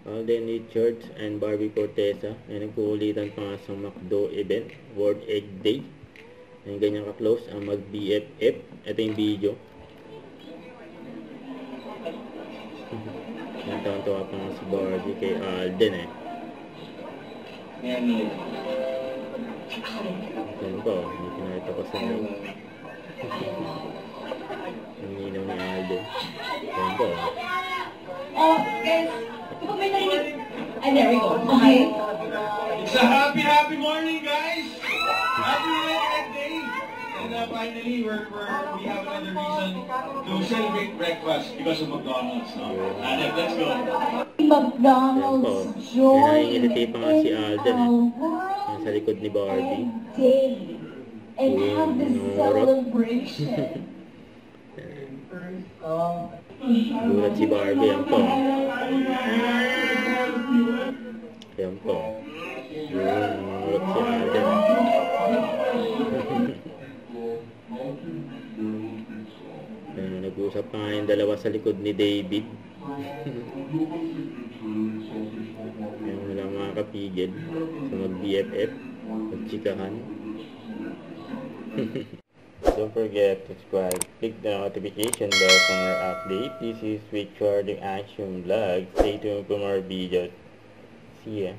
Alden Richards and Barbie Corteza ay nagkuulitan pa nga sa McDo event, World Egg Day. Ay ganyan ka-close ang mag-BFF. Ito yung video. Nagtawa-tawa pa nga si Barbie kay Alden eh. Yan po, hindi pinakita ko sa inyo. Ang ninaw ni Alden. Yan po. Oh, guys, may narinig. And there we go. Okay. It's a happy morning, guys! Happy Red Day! And finally, we have another reason to celebrate breakfast because of McDonald's. No? Adam, let's go! McDonald's joy. Nanangingiliti pa nga si Alden eh. Yan sa likod ni Barbie. And have the celebration. Gulat si Barbie. Yan po. Yan po. Gulat si Alden. Nag-uusap pa nga yung dalawa sa likod ni David. Yan, wala makakapigil sa mag-BFF, mag-chikahan. Don't forget to subscribe, click the notification bell for more updates. This is Richard the Action Vlog. Stay tuned for more videos. See ya.